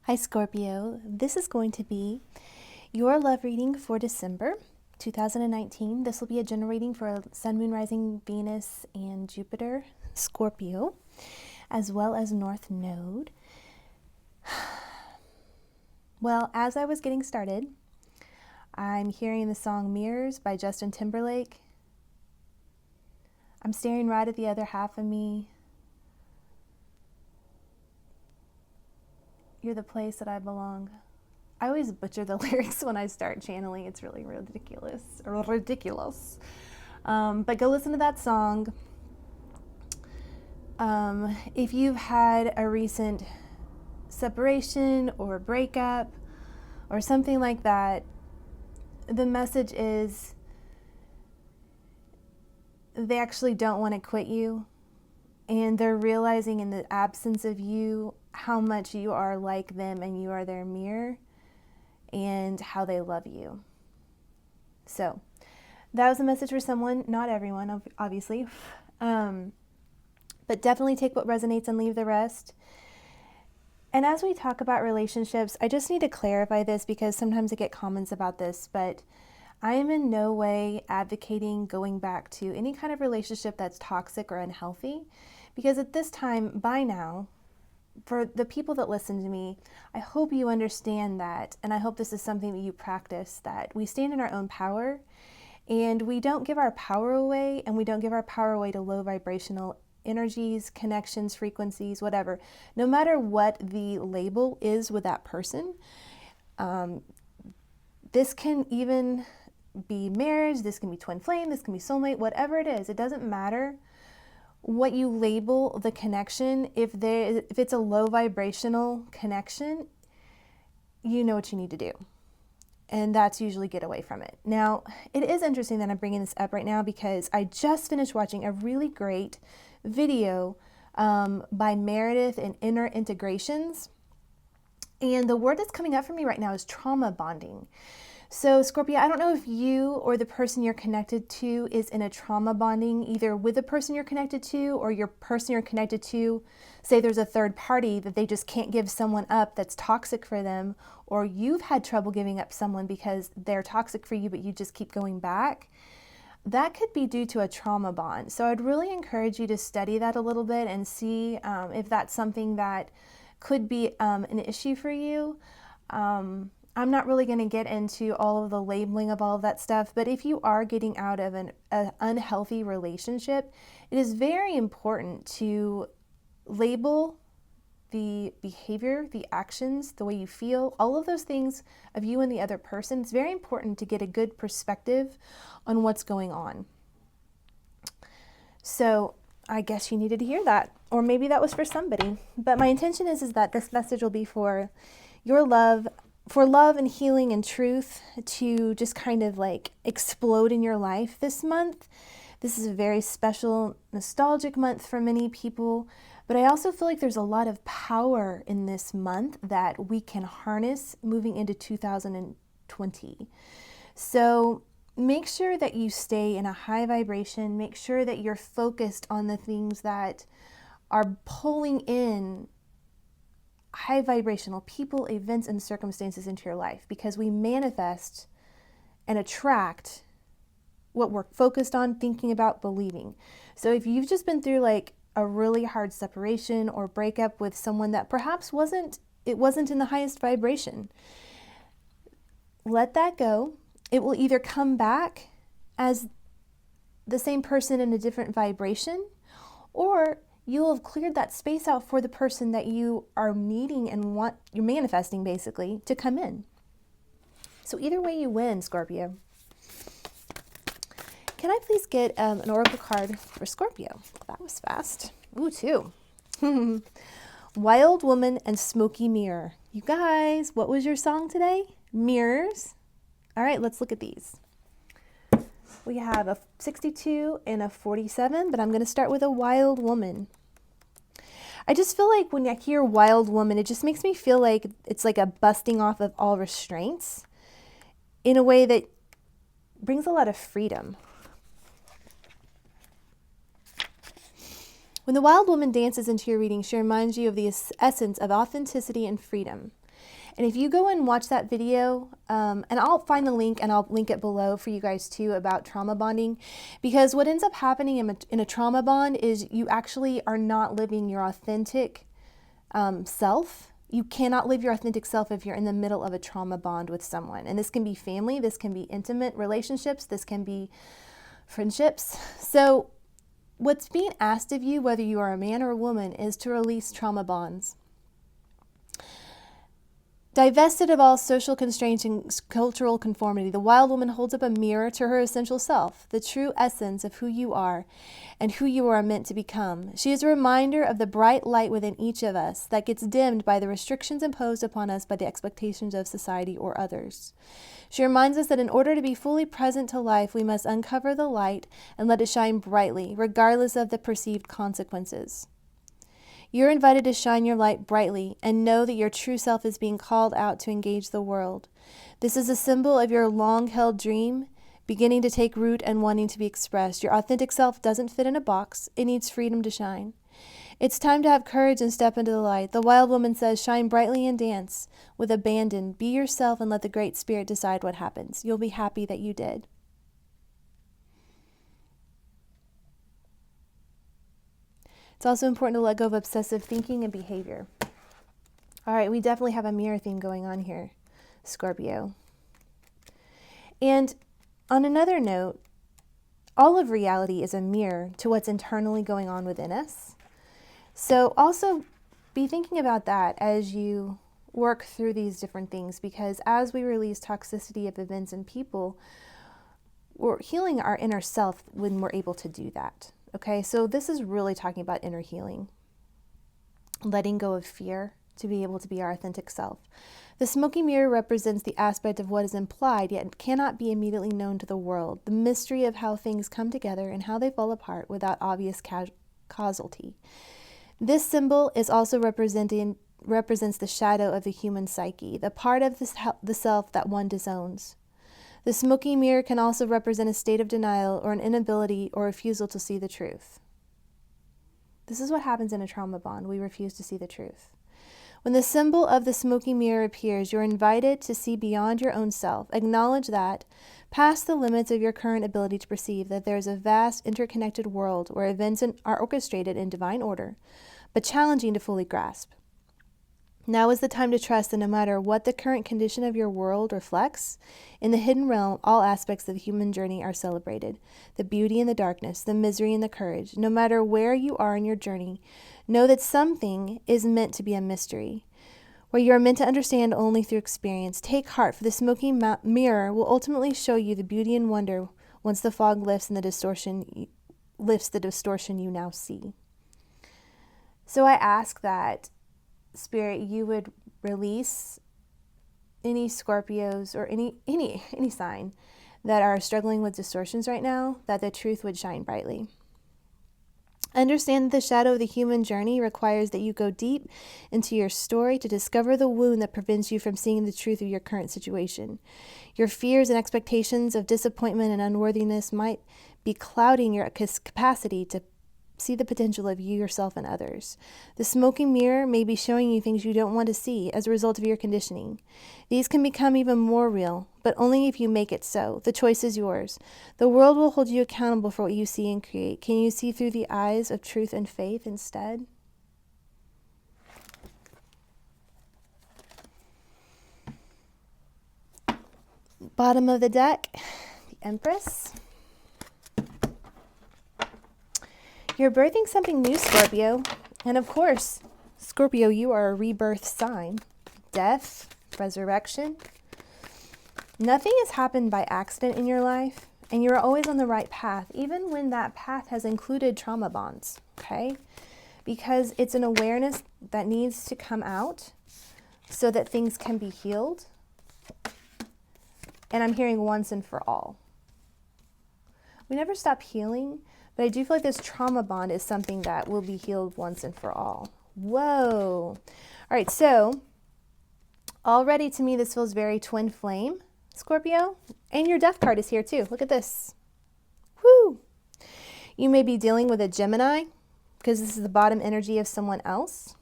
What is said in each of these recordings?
Hi Scorpio, this is going to be your love reading for December 2019. This will be a general reading for Sun, Moon, Rising, Venus, and Jupiter, Scorpio, as well as North Node. Well, as I was getting started, I'm hearing the song Mirrors by Justin Timberlake. I'm staring right at the other half of me. You're the place that I belong. I always butcher the lyrics when I start channeling. It's really ridiculous. But go listen to that song. If you've had a recent separation or breakup or something like that, the message is they actually don't want to quit you, and they're realizing in the absence of you how much you are like them and you are their mirror and how they love you. So that was a message for someone, not everyone, obviously, but definitely take what resonates and leave the rest. And as we talk about relationships, I just need to clarify this because sometimes I get comments about this, but I am in no way advocating going back to any kind of relationship that's toxic or unhealthy, because at this time, by now, for the people that listen to me, I hope you understand that, and I hope this is something that you practice, that we stand in our own power, and we don't give our power away, and we don't give our power away to low vibrational energies, connections, frequencies, whatever. No matter what the label is with that person, this can even be marriage, this can be twin flame, this can be soulmate, whatever it is, it doesn't matter what you label the connection. If it's a low vibrational connection, you know what you need to do. And that's usually get away from it. Now, it is interesting that I'm bringing this up right now because I just finished watching a really great video by Meredith in Inner Integrations. And the word that's coming up for me right now is trauma bonding. So Scorpio, I don't know if you or the person you're connected to is in a trauma bonding, either with the person you're connected to or your person you're connected to. Say there's a third party that they just can't give someone up that's toxic for them, or you've had trouble giving up someone because they're toxic for you, but you just keep going back. That could be due to a trauma bond. So I'd really encourage you to study that a little bit and see if that's something that could be an issue for you. I'm not really going to get into all of the labeling of all of that stuff, but if you are getting out of an unhealthy relationship, it is very important to label the behavior, the actions, the way you feel, all of those things of you and the other person. It's very important to get a good perspective on what's going on. So I guess you needed to hear that, or maybe that was for somebody. But my intention is that this message will be for your love, for love and healing and truth to just kind of like explode in your life this month. This is a very special, nostalgic month for many people, but I also feel like there's a lot of power in this month that we can harness moving into 2020. So make sure that you stay in a high vibration. Make sure that you're focused on the things that are pulling in high vibrational people, events, and circumstances into your life, because we manifest and attract what we're focused on, thinking about, believing. So if you've just been through like a really hard separation or breakup with someone that perhaps wasn't in the highest vibration, let that go. It will either come back as the same person in a different vibration, or you'll have cleared that space out for the person that you are needing and want, you're manifesting basically, to come in. So either way you win, Scorpio. Can I please get an oracle card for Scorpio? That was fast. Ooh, two. Wild Woman and Smoky Mirror. You guys, what was your song today? Mirrors. All right, let's look at these. We have a 62 and a 47, but I'm going to start with a wild woman. I just feel like when I hear wild woman, it just makes me feel like it's like a busting off of all restraints in a way that brings a lot of freedom. When the wild woman dances into your reading, she reminds you of the essence of authenticity and freedom. And if you go and watch that video, and I'll find the link and I'll link it below for you guys too about trauma bonding, because what ends up happening in a trauma bond is you actually are not living your authentic self. You cannot live your authentic self if you're in the middle of a trauma bond with someone. And this can be family, this can be intimate relationships, this can be friendships. So what's being asked of you, whether you are a man or a woman, is to release trauma bonds. Divested of all social constraints and cultural conformity, the wild woman holds up a mirror to her essential self, the true essence of who you are and who you are meant to become. She is a reminder of the bright light within each of us that gets dimmed by the restrictions imposed upon us by the expectations of society or others. She reminds us that in order to be fully present to life, we must uncover the light and let it shine brightly, regardless of the perceived consequences. You're invited to shine your light brightly and know that your true self is being called out to engage the world. This is a symbol of your long-held dream beginning to take root and wanting to be expressed. Your authentic self doesn't fit in a box. It needs freedom to shine. It's time to have courage and step into the light. The wild woman says, shine brightly and dance with abandon. Be yourself and let the Great Spirit decide what happens. You'll be happy that you did. It's also important to let go of obsessive thinking and behavior. All right, we definitely have a mirror theme going on here, Scorpio. And on another note, all of reality is a mirror to what's internally going on within us. So also be thinking about that as you work through these different things, because as we release toxicity of events and people, we're healing our inner self when we're able to do that. Okay, so this is really talking about inner healing, letting go of fear to be able to be our authentic self. The smoky mirror represents the aspect of what is implied yet cannot be immediately known to the world, the mystery of how things come together and how they fall apart without obvious causality. This symbol is also represents the shadow of the human psyche, the part of the self that one disowns. The smoky mirror can also represent a state of denial or an inability or refusal to see the truth. This is what happens in a trauma bond. We refuse to see the truth. When the symbol of the smoky mirror appears, you're invited to see beyond your own self. Acknowledge that, past the limits of your current ability to perceive, that there is a vast interconnected world where events are orchestrated in divine order, but challenging to fully grasp. Now is the time to trust that no matter what the current condition of your world reflects, in the hidden realm, all aspects of the human journey are celebrated. The beauty and the darkness, the misery and the courage. No matter where you are in your journey, know that something is meant to be a mystery, where you are meant to understand only through experience. Take heart, for the smoky mirror will ultimately show you the beauty and wonder once the fog lifts and the distortion you now see. So I ask that Spirit, you would release any Scorpios or any sign that are struggling with distortions right now, that the truth would shine brightly. Understand that the shadow of the human journey requires that you go deep into your story to discover the wound that prevents you from seeing the truth of your current situation. Your fears and expectations of disappointment and unworthiness might be clouding your capacity to see the potential of you, yourself, and others. The smoking mirror may be showing you things you don't want to see as a result of your conditioning. These can become even more real, but only if you make it so. The choice is yours. The world will hold you accountable for what you see and create. Can you see through the eyes of truth and faith instead? Bottom of the deck, the Empress. You're birthing something new, Scorpio. And of course, Scorpio, you are a rebirth sign. Death, resurrection. Nothing has happened by accident in your life, and you're always on the right path, even when that path has included trauma bonds, okay? Because it's an awareness that needs to come out so that things can be healed. And I'm hearing once and for all. We never stop healing, but I do feel like this trauma bond is something that will be healed once and for all. Whoa. All right, so already to me, this feels very twin flame, Scorpio. And your death card is here too. Look at this. Woo. You may be dealing with a Gemini because this is the bottom energy of someone else.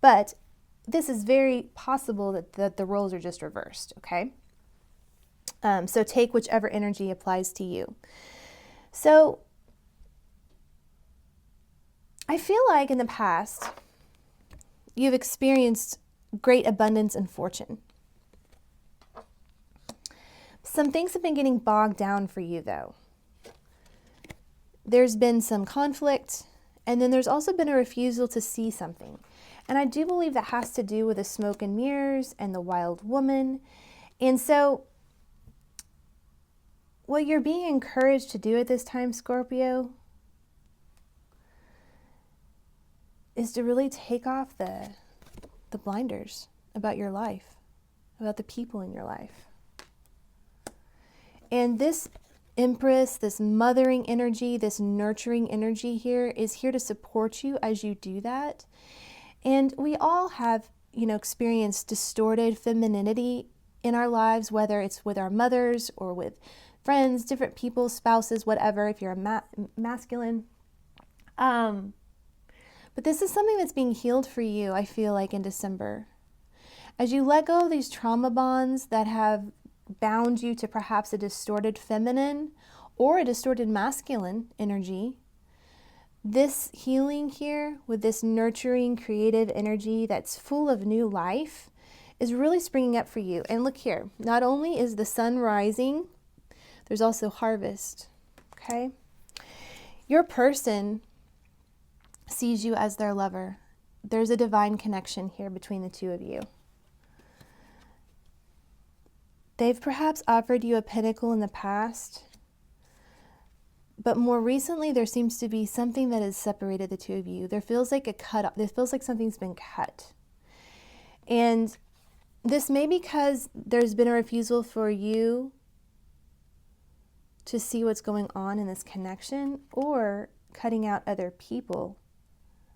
But this is very possible that the roles are just reversed, okay? So take whichever energy applies to you. So I feel like in the past, you've experienced great abundance and fortune. Some things have been getting bogged down for you, though. There's been some conflict, and then there's also been a refusal to see something. And I do believe that has to do with the smoke and mirrors and the wild woman. And so what you're being encouraged to do at this time, Scorpio, is to really take off the blinders about your life, about the people in your life. And this Empress, this mothering energy, this nurturing energy here is here to support you as you do that. And we all have, experienced distorted femininity in our lives, whether it's with our mothers or with friends, different people, spouses, whatever, if you're a masculine. But this is something that's being healed for you, I feel like, in December. As you let go of these trauma bonds that have bound you to perhaps a distorted feminine or a distorted masculine energy, this healing here with this nurturing, creative energy that's full of new life is really springing up for you. And look here, not only is the sun rising, there's also harvest, okay? Your person sees you as their lover. There's a divine connection here between the two of you. They've perhaps offered you a pinnacle in the past, but more recently there seems to be something that has separated the two of you. There feels like there feels like something's been cut. And this may be because there's been a refusal for you to see what's going on in this connection, or cutting out other people,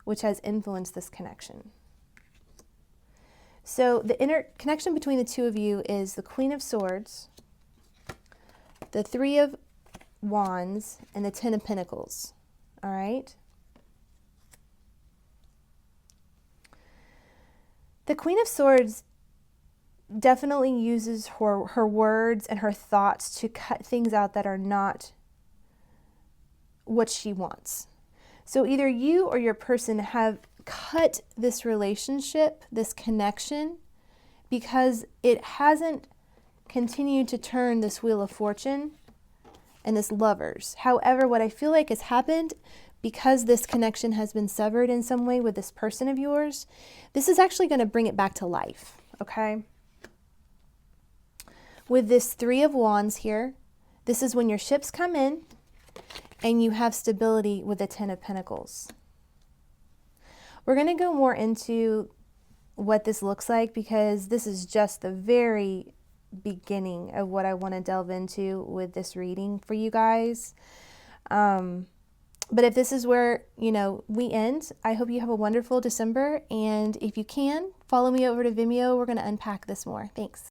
which has influenced this connection. So the inner connection between the two of you is the Queen of Swords, the Three of Wands, and the Ten of Pentacles. All right? The Queen of Swords definitely uses her words and her thoughts to cut things out that are not what she wants. So either you or your person have cut this relationship, this connection, because it hasn't continued to turn this wheel of fortune and this lovers. However, what I feel like has happened, because this connection has been severed in some way with this person of yours, this is actually going to bring it back to life, okay? With this Three of Wands here, this is when your ships come in and you have stability with the Ten of Pentacles. We're going to go more into what this looks like, because this is just the very beginning of what I want to delve into with this reading for you guys. But if this is where, we end, I hope you have a wonderful December. And if you can, follow me over to Vimeo. We're going to unpack this more. Thanks.